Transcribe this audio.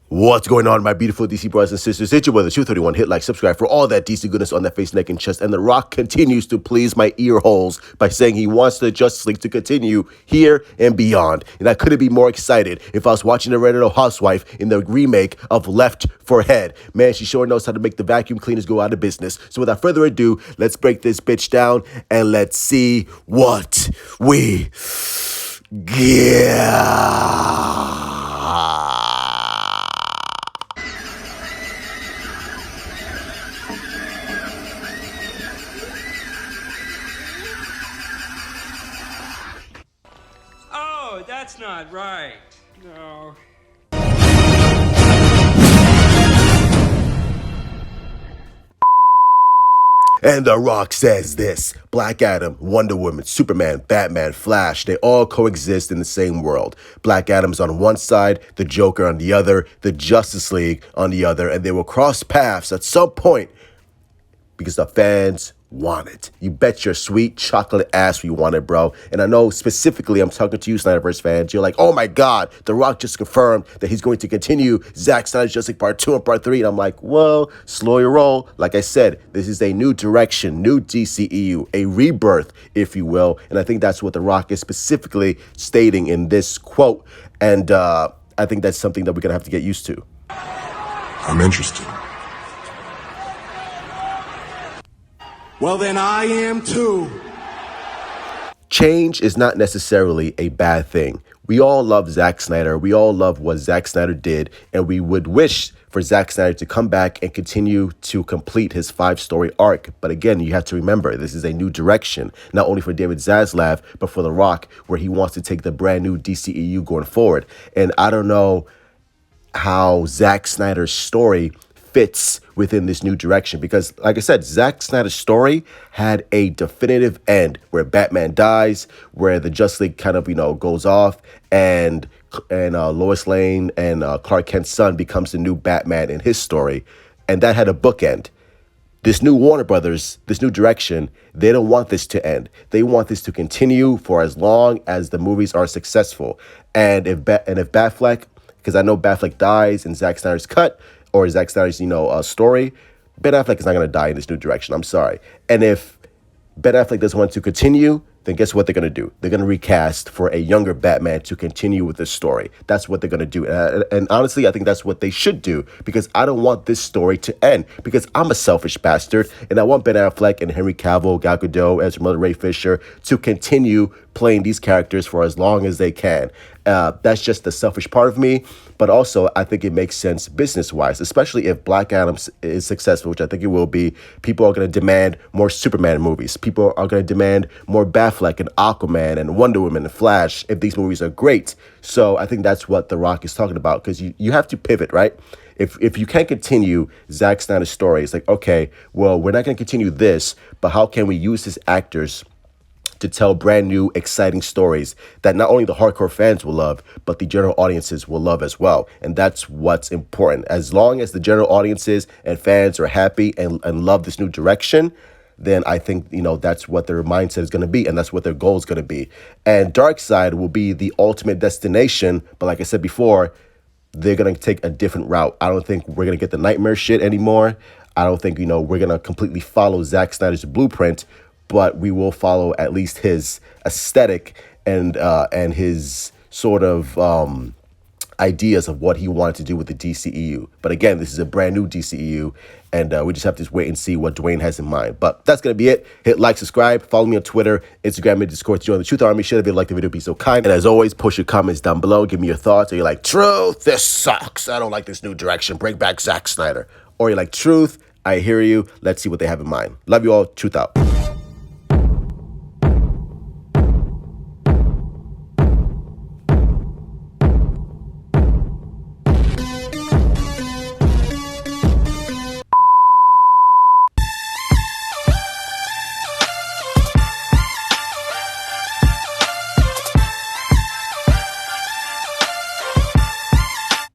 What's going on, my beautiful DC brothers and sisters? It's your brother, 231. Hit like, subscribe for all that DC goodness on that face, neck, and chest. And The Rock continues to please my ear holes by saying he wants the Justice League to continue here and beyond. And I couldn't be more excited if I was watching the Reddit Housewife in the remake of Left for Head. Man, she sure knows how to make the vacuum cleaners go out of business. So without further ado, let's break this bitch down and let's see what we get. Oh, that's not right. No. And The Rock says this: Black Adam, Wonder Woman, Superman, Batman, Flash, they all coexist in the same world. Black Adam's on one side, the Joker on the other, the Justice League on the other, and they will cross paths at some point because the fans want it. You bet your sweet chocolate ass we want it, bro. And I know specifically I'm talking to you, Snyderverse fans. You're like, oh my God, The Rock just confirmed that he's going to continue Zack Snyder's Justice League Part 2 and Part 3. And I'm like, well, slow your roll. Like I said, this is a new direction, new DCEU, a rebirth, if you will. And I think that's what The Rock is specifically stating in this quote. And I think that's something that we're going to have to get used to. I'm interested. Well, then I am too. Change is not necessarily a bad thing. We all love Zack Snyder. We all love what Zack Snyder did. And we would wish for Zack Snyder to come back and continue to complete his 5-story arc. But again, you have to remember, this is a new direction, not only for David Zaslav, but for The Rock, where he wants to take the brand new DCEU going forward. And I don't know how Zack Snyder's story fits within this new direction, because like I said, Zack Snyder's story had a definitive end where Batman dies, where the Justice League kind of, goes off, and Lois Lane and Clark Kent's son becomes the new Batman in his story, and that had a bookend. This new Warner Brothers, this new direction, they don't want this to end. They want this to continue for as long as the movies are successful. And if Batfleck, because I know Batfleck dies in Zack Snyder's cut, or Zack Snyder's, story, Ben Affleck is not going to die in this new direction. I'm sorry. And if Ben Affleck doesn't want to continue, then guess what they're going to do? They're going to recast for a younger Batman to continue with this story. That's what they're going to do. And honestly, I think that's what they should do, because I don't want this story to end, because I'm a selfish bastard, and I want Ben Affleck and Henry Cavill, Gal Gadot, Ezra Miller, Ray Fisher to continue playing these characters for as long as they can. That's just the selfish part of me. But also, I think it makes sense business-wise, especially if Black Adam is successful, which I think it will be. People are going to demand more Superman movies. People are going to demand more Batfleck and Aquaman and Wonder Woman and Flash if these movies are great. So I think that's what The Rock is talking about, because you have to pivot, right? If you can't continue Zack Snyder's story, it's like, okay, well, we're not going to continue this, but how can we use his actors to tell brand new, exciting stories that not only the hardcore fans will love, but the general audiences will love as well. And that's what's important. As long as the general audiences and fans are happy and love this new direction, then I think, that's what their mindset is going to be, and that's what their goal is going to be. And Darkseid will be the ultimate destination, but like I said before, they're going to take a different route. I don't think we're going to get the nightmare shit anymore. I don't think, we're going to completely follow Zack Snyder's blueprint, but we will follow at least his aesthetic and his sort of ideas of what he wanted to do with the DCEU. But again, this is a brand new DCEU, and we just have to wait and see what Dwayne has in mind. But that's going to be it. Hit like, subscribe, follow me on Twitter, Instagram, and Discord to join the Truth Army. Share the video, like the video, be so kind. And as always, post your comments down below. Give me your thoughts. Are you like, Truth, this sucks. I don't like this new direction. Bring back Zack Snyder. Or you're like, Truth, I hear you. Let's see what they have in mind. Love you all. Truth out.